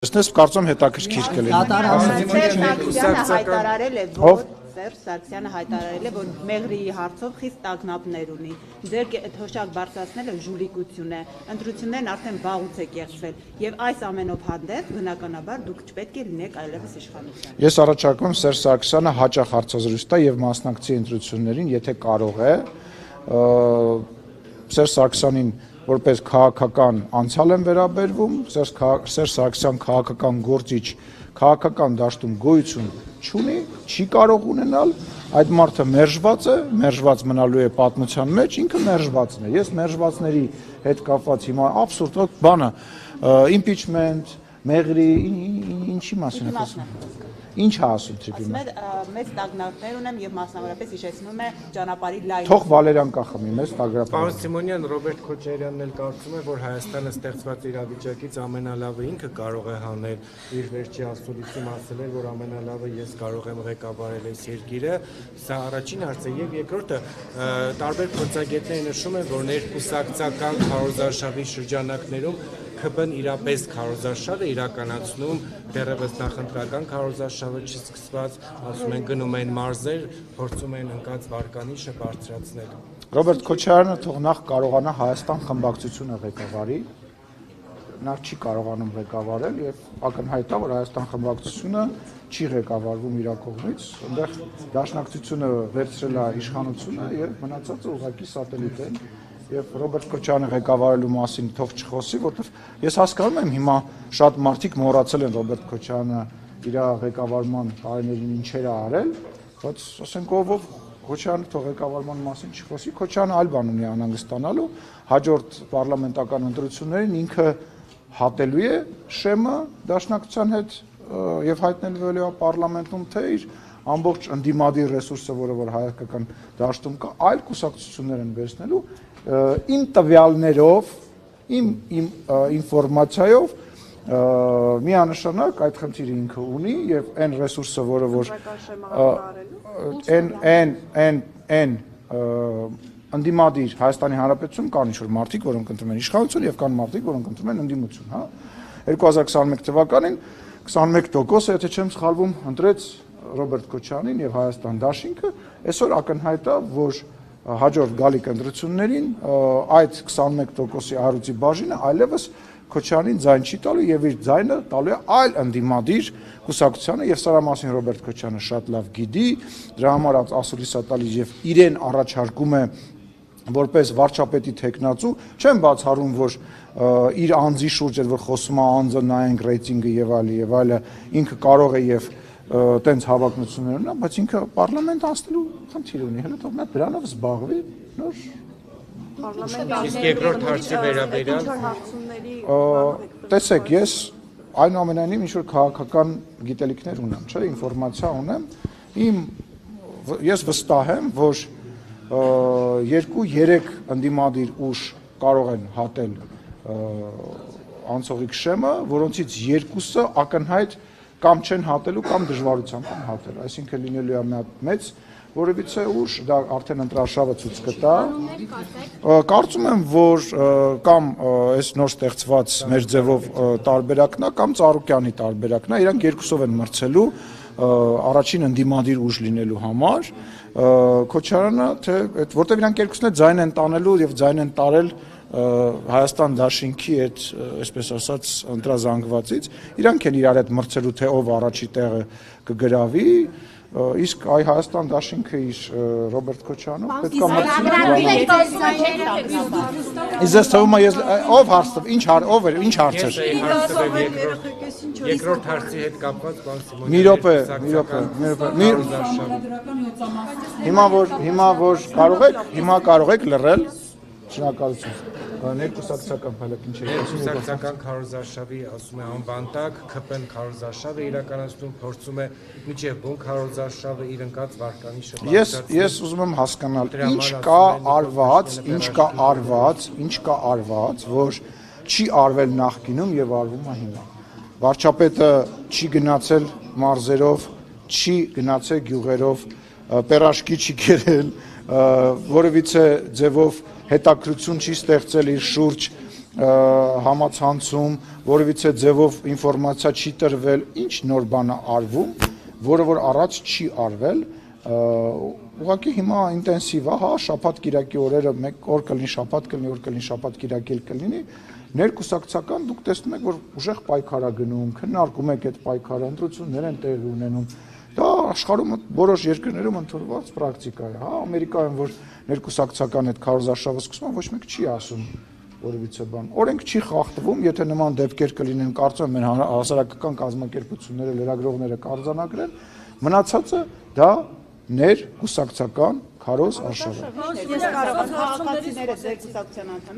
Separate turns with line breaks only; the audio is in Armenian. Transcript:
Ես կարծում հետաքրքիր
Սերժ Սարգսյանը հայտարարել է, որ Մեղրիի հարցով խիստ տագնապներ ունի։ Ձեր թոշակ բարձրացնելը ժուլիկություն է, ընտրություններն արդեն վաղուց է կեղծվել, եւ այս ամենով հանդերձ բնականաբար դուք չպետք է լինեք այլևս իշխանության։
Ես առաջարկում Սերժ Սարգսյանը հաճախ հարցազրույց տա եւ մասնակցի ընտրություններին, եթե կարող է։ Սերժ Սարգսյանին որպես քաղաքական անցյալ են վերաբերվում, Սերժ Սարգսյան քաղաքական գործիչ քաղաքական դաշտում գոյություն չունի, չի կարող ունենալ, այդ մարդը մերժված մնալու է պատմության մեջ, ինքը մերժվածն է։ Ես մերժվածների հետ կապված հիմա абսուրդ բանը, impeachment, Մեղրի, ինչի մասին է խոսում։ Ինչ է ասում Թրիպյանը։
Մեծ տագնապներ ունեմ եւ մասնավորապես հիշեցնում է ճանապարհի լայն։
Թող Վալերյան կախմի, մեծ տագնապ։
Պարոն Սիմոնյան, Ռոբերտ Քոչարյանն էլ կարծում է, որ Հայաստանը ստեղծված իրավիճակից ամենալավը ինքը կարող է հանել, իր վերջի ասուլիսում ասել էր, որ ամենալավը ես կարող եմ ղեկավարել այս երկիրը։ Սա առաջին հարցը եւ երկրորդը տարբեր փորձագետներ նշում են, որ ներկուսակցական քարոզարշավի շրջանակներում ԿՊ-ն իրապես քարոզարշավ է իրականացնում, դեռևս նախընտրական քարոզարշավը չսկսված, ասում են գնում են մարզեր, փորձում են ընկած վարկանիշը բարձրացնել։
Ռոբերտ Քոչարյանը թող նախ կարողանա Հայաստան խմբակցությունը ղեկավարի, նա չի կարողանում ղեկավարել եւ ակնհայտ է, որ Հայաստան խմբակցությունը չի ղեկավարվում իր կողմից, այնտեղ դաշնակցությունը վերցրել է իշխանությունը եւ մնացածը ուղղակի սատելիտ են։ Եվ Ռոբերտ Քոչարյանը ղեկավարելու մասին թող չխոսի, որովհետև ես հասկանում եմ հիմա շատ մարդիկ մոռացել են Ռոբերտ Քոչարյանը իր ղեկավարման տարիներին ինչեր է արել, բայց ասենք ով Քոչարյանը թող ղեկավարման մասին չխոսի, Քոչարյանը այլ բան ունի անհանգստանալու, հաջորդ պարլամենտական ընտրություններին ինքը հատելու է շեմը դաշնակցության հետ եւ հայտնելու է պարլամենտում թե իր ամբողջ ընդդիմադիր ռեսուրսը, որը որ հայկական դաշտում կա, այլ կուսակցություններ են վերցնելու իմ տվյալներով, իմ ինֆորմացիայով միանշանակ այդ խնդիրը ինքը ունի եւ այն ռեսուրսը, որը որ այն ընդդիմադիր Հայաստանի Հանրապետություն կան ինչ-որ մարդիկ, որոնք ընտրում են իշխանություն եւ կան մարդիկ, որոնք ընտրում են ընդդիմություն, հա 2021 թվականին 21%, եթե չեմ սխալվում, ընտրեց Ռոբերտ Քոչարյանին եւ Հայաստան դաշինքը, այսօր ակնհայտ է, որ հաջորդ գալիք ընտրություններին այդ 21%-ի առույցի բաժինը այլևս Քոչարյանին ձայն չի տալու եւ իր ձայնը տալու է այլ ընդդիմադիր կուսակցությանը եւ սրա մասին Ռոբերտ Քոչարյանը շատ լավ գիտի, դրա համար ասուլիս է տալիս եւ իրեն առաջարկում է որպես վարչապետի տեխնացու, չեմ բացառում, որ իր անձի շուրջ էր որ խոսում է անձը նայենք ռեյտինգը եւ այլը, ինքը կարող է եւ տենց հավակնություններ ունենա, բայց ինքը պարլամենտ անցնելու խնդիր ունի, հələ թող նա դրանով զբաղվի, նոր
Իսկ երկրորդ հարցի վերաբերյալ
տեսեք, ես այնուամենայնիվ ինչ որ քաղաքական գիտելիքներ ունեմ, չէ, ինֆորմացիա ունեմ, ես վստահ եմ, որ 2-3 ընդդիմադիր ուժ կարող են հատել անցողիկ շեմը, որոնցից երկուսը ակնհայտ կամ չեն հատելու կամ դժվարությամբ են հատել, այսինքն լինելու է մի հատ մեծ որևիցե ուժ, դա արդեն ընտրարշավը ցույց կտա։ Կարծում եմ, որ կամ այս նոր ստեղծված մեր ձևով տարբերակն է, կամ Ծառուկյանի տարբերակն է, իրանք երկուսով են մրցելու առաջին ընդդիմադիր ուժ լինելու համար։ Քոչարյանը, թե որտեվ իրանք երկուսն է ձայն են տանելու եւ ձայն են տարել Հայաստան դաշինքի այդ, այսպես ասած, ընտրազանգվածից, իրանք են իրար հետ մրցելու, թե ով առաջի տեղը կգրավի, իսկ այ Հայաստան դաշինքը իր Ռոբերտ Քոչարյանով պետք է Իսկ ես թվում է ով հարցը, ինչ հարց էր։
Երկրորդ հարցի հետ կապված բան Սիմոնյան։
Մի րոպե։ Կարող եք լռել, շնորհակալություն։ Ներկուսակցական փայլակին չէ։
Ներկուսակցական քարոզարշավի ասում է անբանտակ, ԿՊ-ն քարոզարշավ է իրականացնում, փորձում է միջև բուն քարոզարշավը իր ընկած վարկանիշը բարձրացնել։
Ես ուզում եմ հասկանալ, ինչ կա արված, որ չի արվել նախկինում եւ արվում է հիմա։ Վարչապետը չի գնացել մարզերով, չի գնացել գյուղերով, պերաշկի չի կերել, որևիցե ձևով հետաքրություն չի ստեղծել իր շուրջ համացանցում, որևիցե ձևով ինֆորմացիա չի տրվել, ինչ նոր բան է արվում, որը որ առաջ չի արվել, ուղղակի հիմա ինտենսիվ է, հա, շաբաթ-կիրակի օրերը մեկ օր կլինի շաբաթ, կլինի օր կլինի շաբաթ-կիրակի կլինի, ներկուսակցական դուք տեսնում եք, որ ուժեղ պայքար է գնում, քննարկում եք այդ պայքարը, ընտրություններ են տեղի ունենում։ Դա աշխարհում որոշ երկրներում ընդունված պրակտիկա է, հա, Ամերիկայում որ ներկուսակցական այդ քարոզարշավը սկսում է, ոչ մեկ չի ասում որևիցե բան։ Օրենք չի խախտվում, եթե նման դեպքեր կլինեն, կարծում եմ հասարակական կազմակերպությունները, լրագրողները կարձանագրեն, մնացածը դա ներկուսակցական քարոզ արշավ է։
Ես կարող եմ քաղաքացիները ձեր կուսակցության անդամ